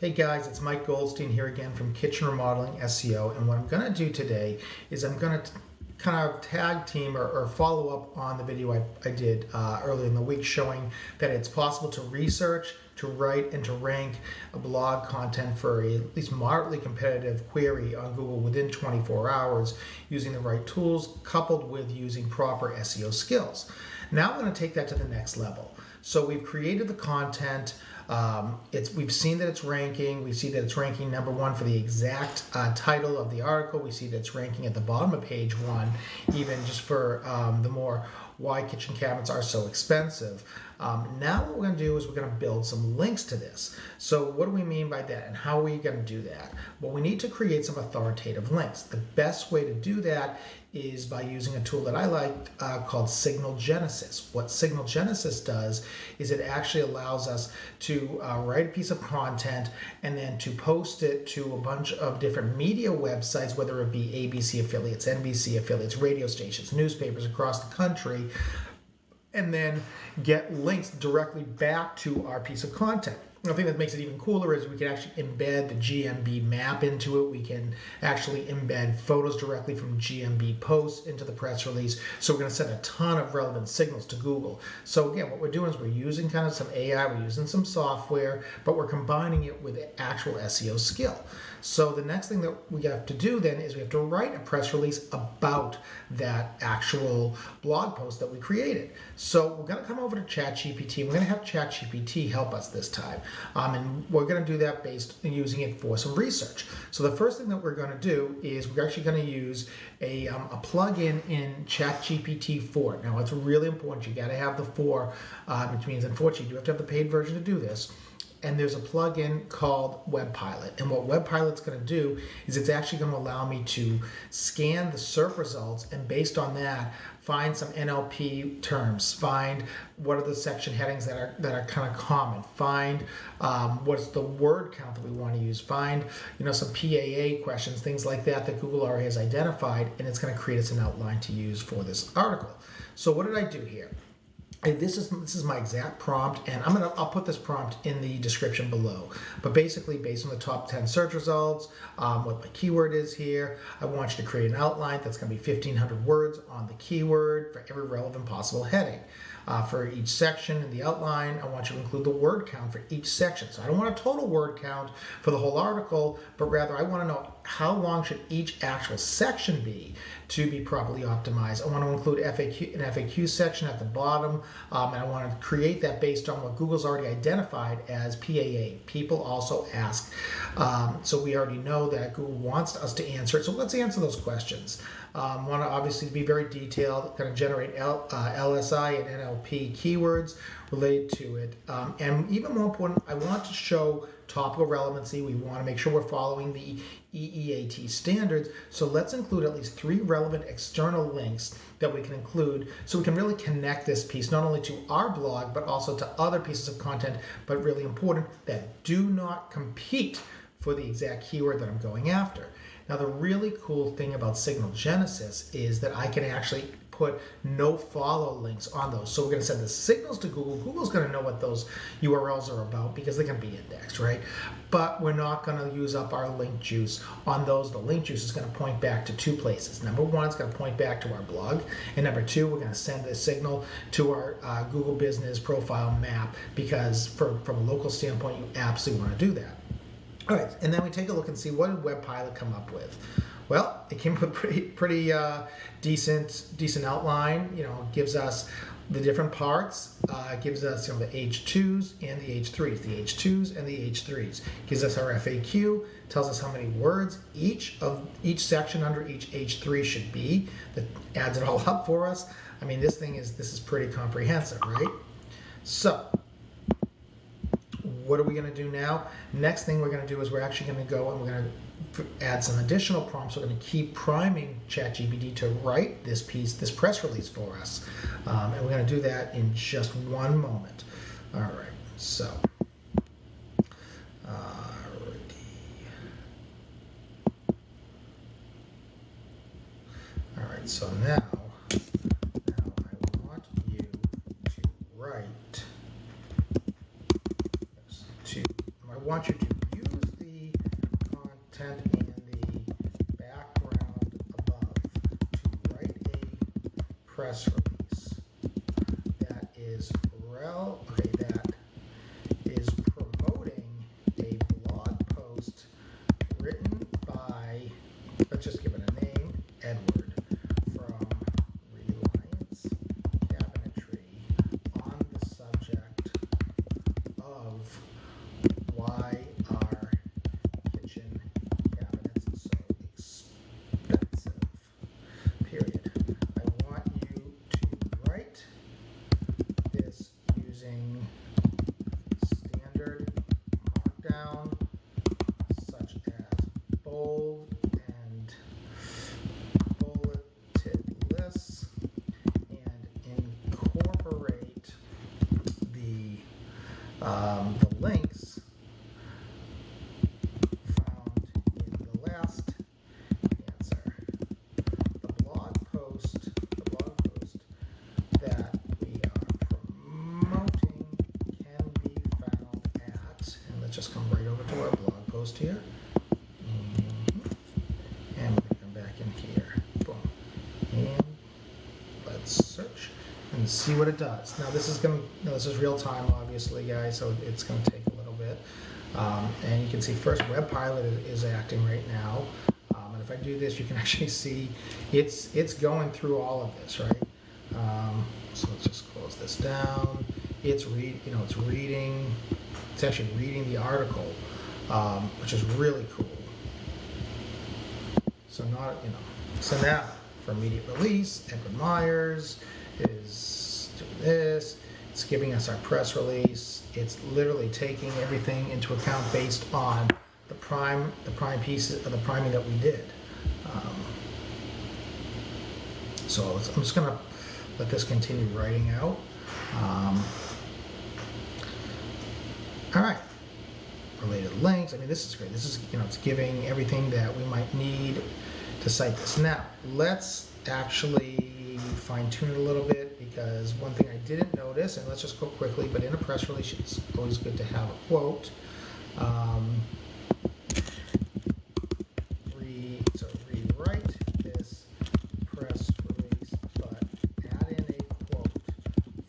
Hey guys, it's Mike Goldstein here again from Kitchen Remodeling SEO, and what I'm going to do today is I'm going to kind of tag team or follow up on the video I did earlier in the week showing that it's possible to research, to write, and to rank a blog content for a at least moderately competitive query on Google within 24 hours using the right tools coupled with using proper SEO skills. Now we're going to take that to the next level. So we've created the content. We've seen that it's ranking. We see that it's ranking #1 for the exact title of the article. We see that it's ranking at the bottom of page 1, even just for the more why kitchen cabinets are so expensive. Now what we're going to do is we're going to build some links to this. So what do we mean by that, and how are we going to do that? Well, we need to create some authoritative links. The best way to do that is by using a tool that I like called Signal Genesis. What Signal Genesis does is it actually allows us to write a piece of content and then to post it to a bunch of different media websites, whether it be ABC affiliates, NBC affiliates, radio stations, newspapers across the country, and then get links directly back to our piece of content. The thing that makes it even cooler is we can actually embed the GMB map into it. We can actually embed photos directly from GMB posts into the press release. So we're going to send a ton of relevant signals to Google. So again, what we're doing is we're using kind of some AI, we're using some software, but we're combining it with actual SEO skill. So the next thing that we have to do then is we have to write a press release about that actual blog post that we created. So we're going to come over to ChatGPT. We're going to have ChatGPT help us this time. And we're going to do that based on using it for some research. So the first thing that we're going to do is we're actually going to use a plugin in ChatGPT 4. Now it's really important. You got to have the 4, which means unfortunately you do have to have the paid version to do this. And there's a plugin called WebPilot. And what WebPilot's going to do is it's actually going to allow me to scan the SERP results and based on that, find some NLP terms, find what are the section headings that are kind of common, find what's the word count that we want to use, find some PAA questions, things like that Google already has identified, and it's going to create us an outline to use for this article. So what did I do here? This is my exact prompt, and I'll put this prompt in the description below. But basically, based on the top 10 search results, what my keyword is here, I want you to create an outline that's going to be 1,500 words on the keyword for every relevant possible heading. For each section in the outline, I want you to include the word count for each section. So I don't want a total word count for the whole article, but rather I want to know how long should each actual section be to be properly optimized. I want to include an FAQ section at the bottom, and I want to create that based on what Google's already identified as PAA. People also ask. So we already know that Google wants us to answer it. So let's answer those questions. Want to obviously be very detailed, kind of generate LSI and NLP keywords related to it. And even more important, I want to show topical relevancy. We want to make sure we're following the EEAT standards. So let's include at least 3 relevant external links that we can include so we can really connect this piece not only to our blog, but also to other pieces of content, but really important, that do not compete for the exact keyword that I'm going after. Now, the really cool thing about Signal Genesis is that I can actually put no follow links on those. So we're going to send the signals to Google. Google's going to know what those URLs are about because they're going to be indexed, right? But we're not going to use up our link juice on those. The link juice is going to point back to 2 places. #1, it's going to point back to our blog. And #2, we're going to send the signal to our Google Business Profile map because from a local standpoint, you absolutely want to do that. All right, and then we take a look and see what did WebPilot come up with. Well, it came with pretty decent outline. It gives us the different parts. It gives us the H2s and the H3s, the H2s and the H3s. Gives us our FAQ. Tells us how many words each section under each H3 should be. That adds it all up for us. I mean, this is pretty comprehensive, right? So what are we going to do now? Next thing we're going to do is we're actually going to go and we're going to add some additional prompts. We're going to keep priming ChatGPT to write this press release for us. And we're going to do that in just one moment. All right, so. All right, so now I want you to write. I want you to use content in the background above to write a press release that is that is promoting a blog post written by, let's just give it a name, Edward, from Reliance Cabinetry, on the subject of why our kitchen cabinets are so expensive, period. I want you to write this using standard markdown, such as bold and bulleted lists, and incorporate the links found in the last answer. The blog post that we are promoting can be found at, and let's just come right over to our blog post here. And we're going to come back in here. Boom. And let's search and see what it does. Now this is real time, obviously, guys, so it's going to take a little bit. And you can see first Web Pilot is acting right now. And if I do this, you can actually see it's going through all of this, right? So let's just close this down. It's reading. It's actually reading the article, which is really cool. So so now for immediate release, Edward Myers is doing this. It's giving us our press release. It's literally taking everything into account based on the prime pieces of the priming that we did. So I'm just gonna let this continue writing out. All right. Related links. I mean, this is great. This is, it's giving everything that we might need to cite this. Now, let's actually fine tune it a little bit, because one thing I didn't notice, and let's just go quickly, but in a press release, it's always good to have a quote. Rewrite this press release, but add in a quote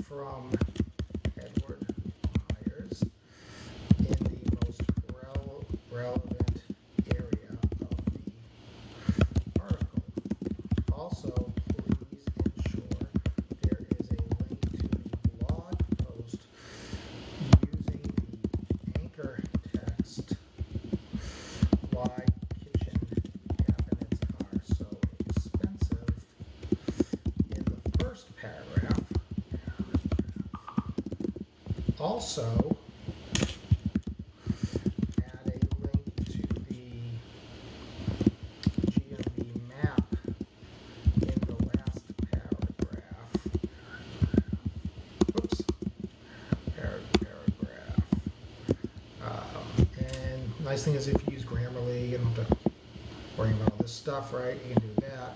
from Edward Myers in the most relevant area of the article. Also, please ensure there is a link to the blog post using the anchor text, why kitchen cabinets are so expensive, in the first paragraph. Also, add a link to the GMB map in the last paragraph. Oops. Paragraph. And nice thing is, if you use Grammarly, you don't have to worry about all this stuff, right? You can do that.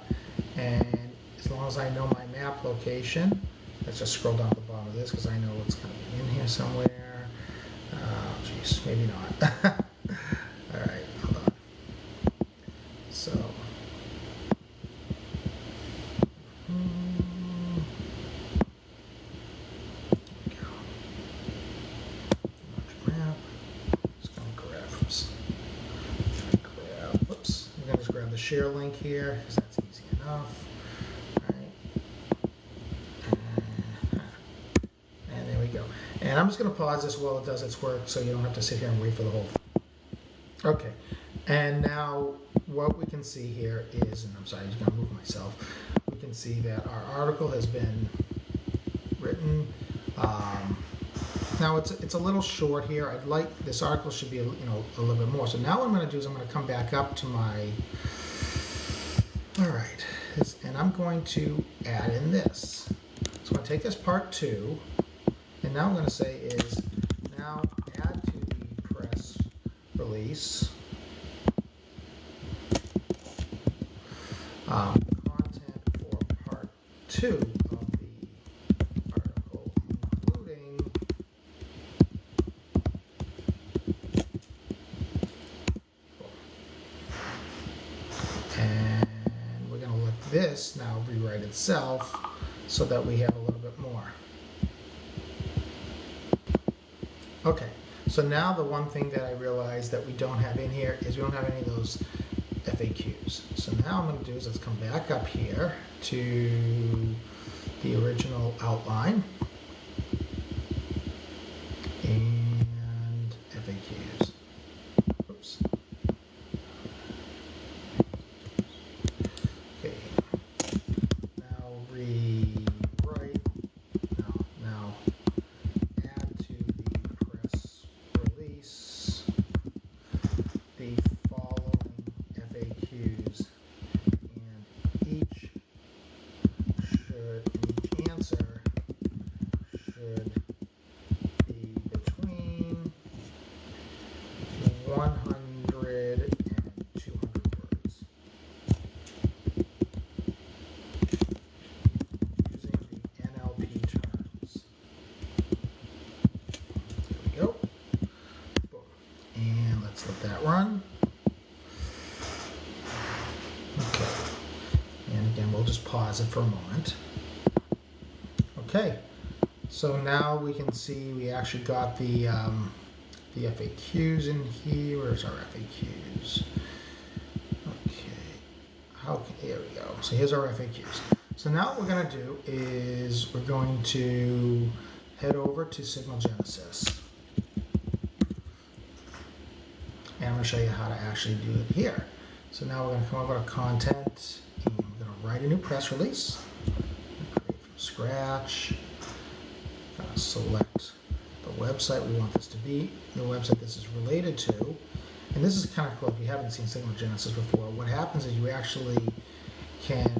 And as long as I know my map location, let's just scroll down to the bottom of this, because I know it's going to be in here somewhere. Geez, maybe not. All right, hold on. So, map. Just going to grab, whoops. I'm going to just grab the share link here, because that's easy enough. And I'm just going to pause this while it does its work, so you don't have to sit here and wait for the whole thing. Okay, and now what we can see here is, and I'm sorry, I'm just going to move myself. We can see that our article has been written. Now it's a little short here. I'd like, this article should be a little bit more. So now what I'm going to do is I'm going to come back up to my, all right, and I'm going to add in this. So I'm going to take this part 2. And now I'm going to say is, now add to the press release content for part 2 of the article, including this now rewrite itself so that we have a little bit more. Okay, so now the one thing that I realized that we don't have in here is we don't have any of those FAQs. So now I'm going to do is let's come back up here to the original outline and FAQs. Oops. Okay. Now rewrite. Now add to the press release the following FAQs, and each answer should be between 100 and 200 words. Using the NLP terms. There we go. Boom. And let's let that run. Okay. And again, we'll just pause it for a moment. Okay. So now we can see we actually got the FAQs in here. Where's our FAQs? Okay. Here we go. So here's our FAQs. So now what we're going to do is we're going to head over to Signal Genesis. And I'm going to show you how to actually do it here. So now we're going to come over to Content, and we're going to write a new press release. Create from scratch. Going to select the website we want this to be, the website this is related to. And this is kind of cool if you haven't seen Signal Genesis before. What happens is you actually can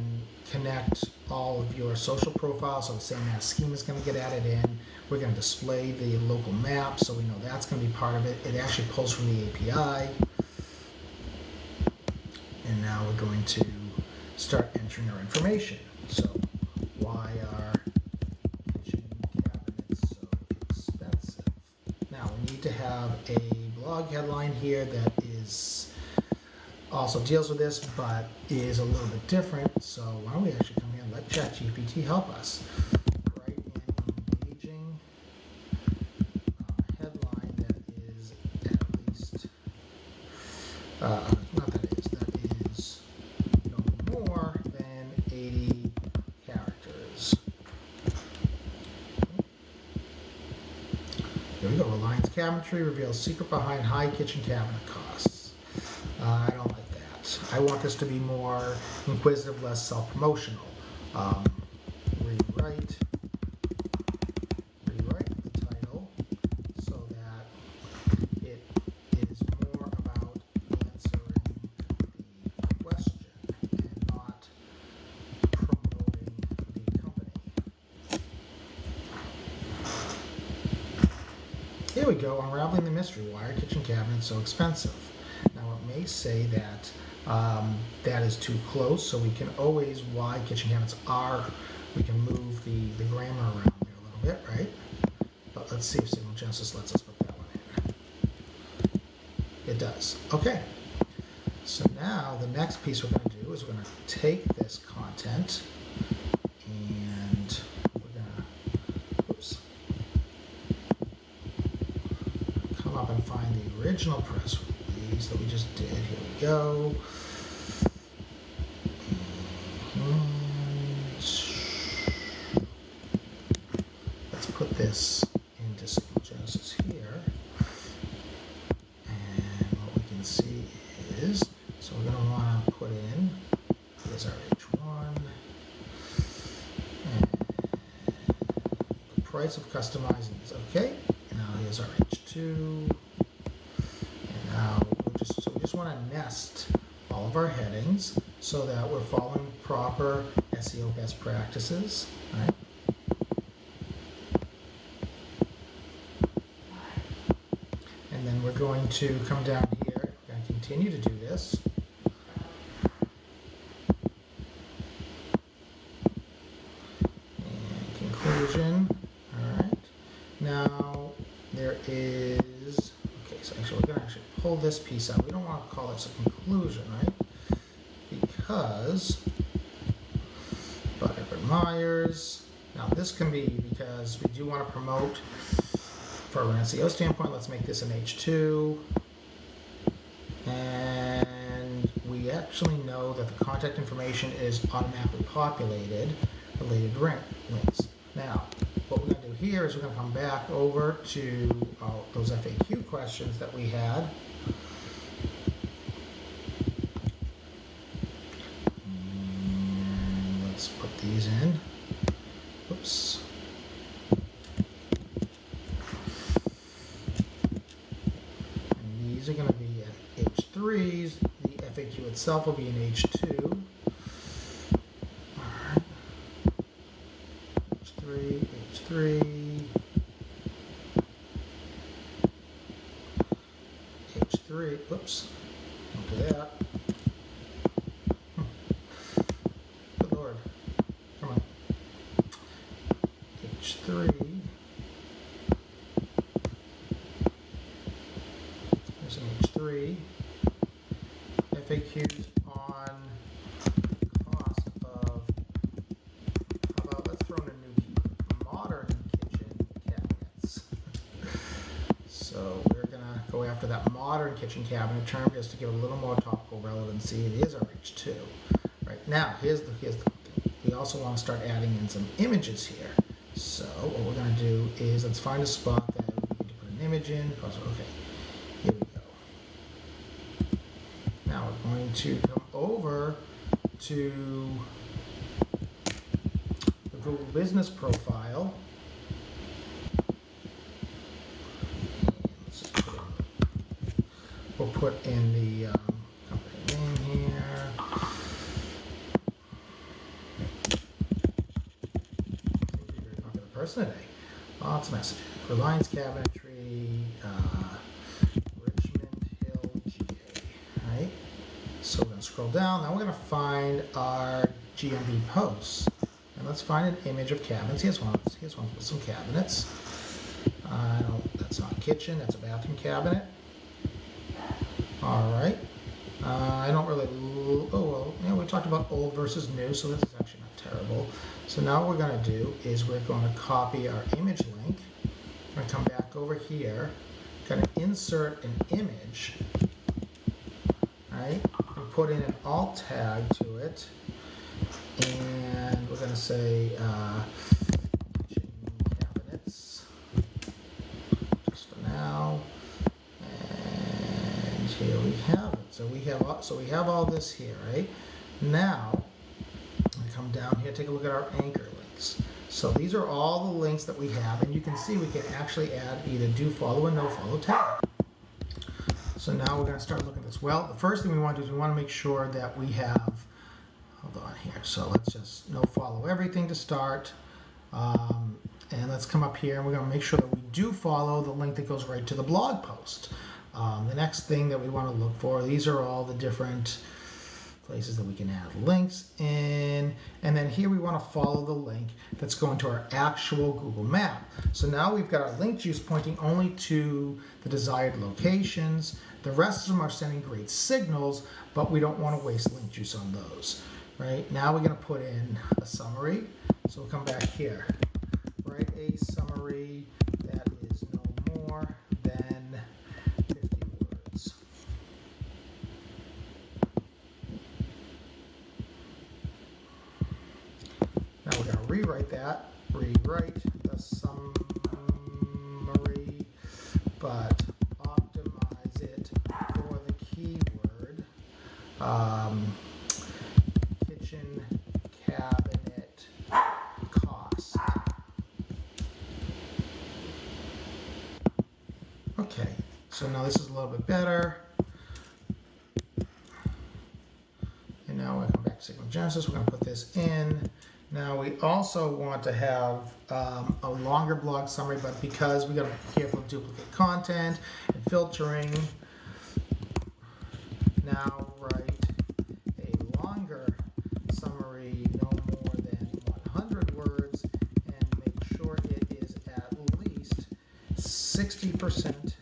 connect all of your social profiles, so the same mass schema is going to get added in. We're going to display the local map, so we know that's going to be part of it. It actually pulls from the API. And now we're going to start entering our information. So why are kitchen cabinets so expensive? Now we need to have a blog headline here that is also deals with this, but is a little bit different. So why don't we actually come here and let ChatGPT help us write an engaging headline that is at least that is no more than 80 characters. Here we go. Reliance Cabinetry reveals secret behind high kitchen cabinet costs. I don't like that. I want this to be more inquisitive, less self-promotional. Rewrite the title so that it is more about answering the question and not promoting the company. Here we go, unraveling the mystery. Why are kitchen cabinets so expensive? Now it may say that that is too close, so we can always, why kitchen cabinets are, we can move the grammar around there a little bit, right? But let's see if Signal Genesis lets us put that one in. It does. Okay. So now the next piece we're going to do is we're going to take this content and we're going to, come up and find the original press release that we just did. Here we go. And let's put this into Signal Genesis here. And what we can see is, so we're going to want to put in, here's our H1. And the price of customizing is okay. Now here's our H2. And now we just want to nest all of our headings so that we're following proper SEO best practices, right? And then we're going to come down here and continue to do this. And conclusion, all right. Now there is, okay, so actually we're going to actually pull this piece out. We don't want to call this a conclusion, right? Because Myers. Now this can be because we do want to promote from an SEO standpoint. Let's make this an H2. And we actually know that the contact information is automatically populated, related links. Now, what we're going to do here is we're going to come back over to those FAQ questions that we had. And let's put these in. Oops. And these are going to be at H3s. The FAQ itself will be in H2. Alright. H3, H3. H3, whoops, don't do that. Good Lord, come on. H3, there's an H3, FAQs on cost of, how about let's throw in a new modern kitchen cabinets. So we're going to go after that modern kitchen cabinet term just to give it a little more topical relevancy. It is our H2. Right now, here's the thing. We also want to start adding in some images here. So what we're going to do is let's find a spot that we can put an image in. Okay, here we go. Now we're going to come over to the Google Business Profile. We'll put in the company name here. Seems to be a very popular person today. Lots of messages. Reliance Cabinetry, Richmond Hill, GA. Right? So we're going to scroll down. Now we're going to find our GMB posts. And let's find an image of cabinets. Here's one with some cabinets. That's not a kitchen, that's a bathroom cabinet. All right. I don't really, we talked about old versus new, so this is actually not terrible. So now what we're going to do is we're going to copy our image link. We're going to come back over here, going to insert an image, right? We put in an alt tag to it, and we're going to say kitchen cabinets, just for now. Here we have it. So we have all this here, right? Now, I come down here, take a look at our anchor links. So these are all the links that we have, and you can see we can actually add either do follow or no follow tag. So now we're going to start looking at this. Well, the first thing we want to do is we want to make sure that we have, hold on here. So let's just no follow everything to start. And let's come up here and we're going to make sure that we do follow the link that goes right to the blog post. The next thing that we want to look for, these are all the different places that we can add links in. And then here we want to follow the link that's going to our actual Google map. So now we've got our link juice pointing only to the desired locations. The rest of them are sending great signals, but we don't want to waste link juice on those. Right? Now we're going to put in a summary. So we'll come back here. Write a summary that is no more than 50 words. Now we're going to rewrite that. Rewrite the summary, but optimize it for the keyword kitchen cabinet cost. Okay, so now this is a little bit better. And now we're going back to Signal Genesis. We're going to put this in. Now we also want to have a longer blog summary, but because we got to be careful of duplicate content and filtering, now write a longer summary, no more than 100 words, and make sure it is at least 60%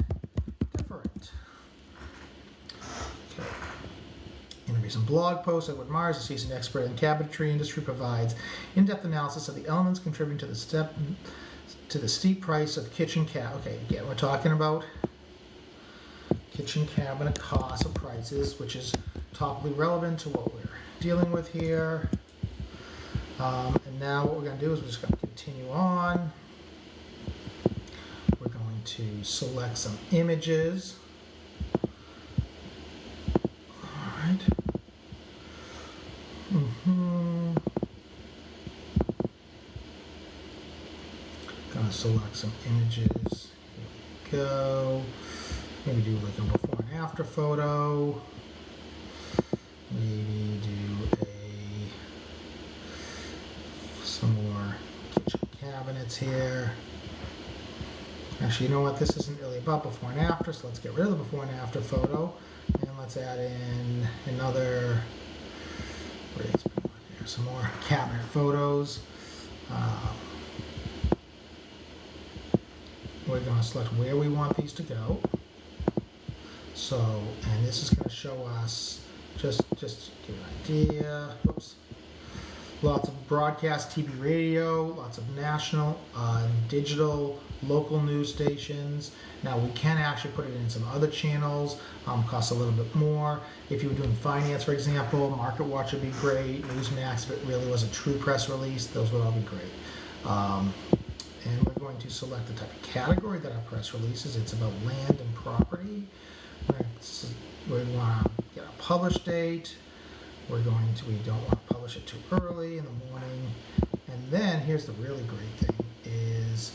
different. Okay. In recent blog post. Edward Mars, a seasoned expert in the cabinetry industry, provides in-depth analysis of the elements contributing to the steep price of kitchen Okay, again, we're talking about kitchen cabinet costs or prices, which is topically relevant to what we're dealing with here. And now what we're going to do is we're just going to continue on. We're going to select some images. All right. Going to select some images. Here we go. Maybe do like a before and after photo. Maybe do some more kitchen cabinets here. Actually, you know what? This isn't really about before and after, so let's get rid of the before and after photo. And let's add in another, some more cabinet photos. We're going to select where we want these to go. So, and this is going to show us, just to give you an idea, oops, lots of broadcast TV, radio, lots of national, digital, local news stations. Now we can actually put it in some other channels, costs a little bit more. If you were doing finance, for example, Market Watch would be great, Newsmax, if it really was a true press release, those would all be great. And we're going to select the type of category that our press release is. It's about land and property. We want to get a publish date. We don't want to publish it too early in the morning. And then here's the really great thing is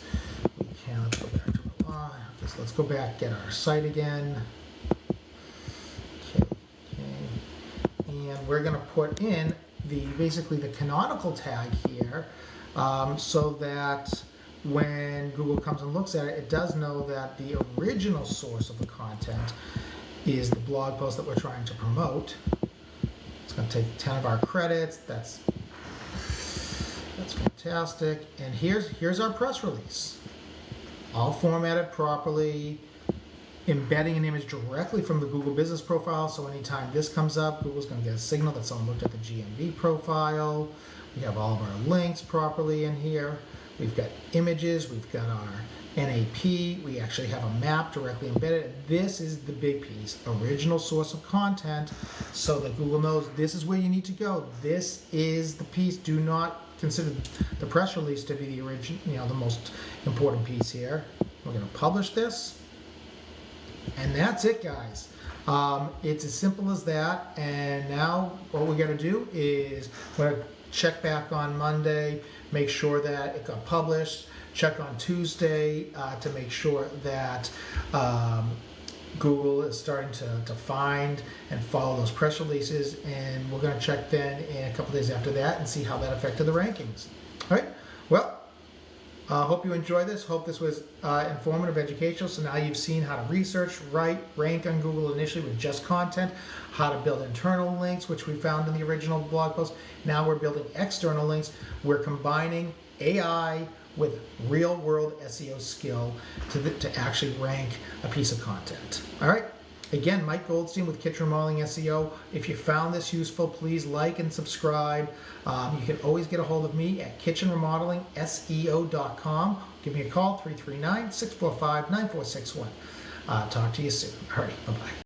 let's go back to our line. Okay, so let's go back, get our site again. Okay. And we're going to put in basically the canonical tag here, so that when Google comes and looks at it, it does know that the original source of the content is the blog post that we're trying to promote. It's going to take 10 of our credits. That's fantastic. And here's our press release, all formatted properly, embedding an image directly from the Google Business Profile. So anytime this comes up, Google's going to get a signal that someone looked at the GMB profile. We have all of our links properly in here. We've got images, we've got our NAP, we actually have a map directly embedded. This is the big piece, original source of content, so that Google knows this is where you need to go. This is the piece. Do not consider the press release to be the original, the most important piece here. We're going to publish this, and that's it, guys. It's as simple as that. And now what we got to do is we're going to check back on Monday, make sure that it got published, check on Tuesday to make sure that Google is starting to find and follow those press releases, and we're going to check then in a couple days after that and see how that affected the rankings. All right, well, hope you enjoyed this. Hope this was informative, educational. So now you've seen how to research, write, rank on Google initially with just content, how to build internal links, which we found in the original blog post. Now we're building external links. We're combining AI with real-world SEO skill to actually rank a piece of content. All right. Again, Mike Goldstein with Kitchen Remodeling SEO. If you found this useful, please like and subscribe. You can always get a hold of me at kitchenremodelingseo.com. Give me a call, 339-645-9461. Talk to you soon. All right, bye-bye.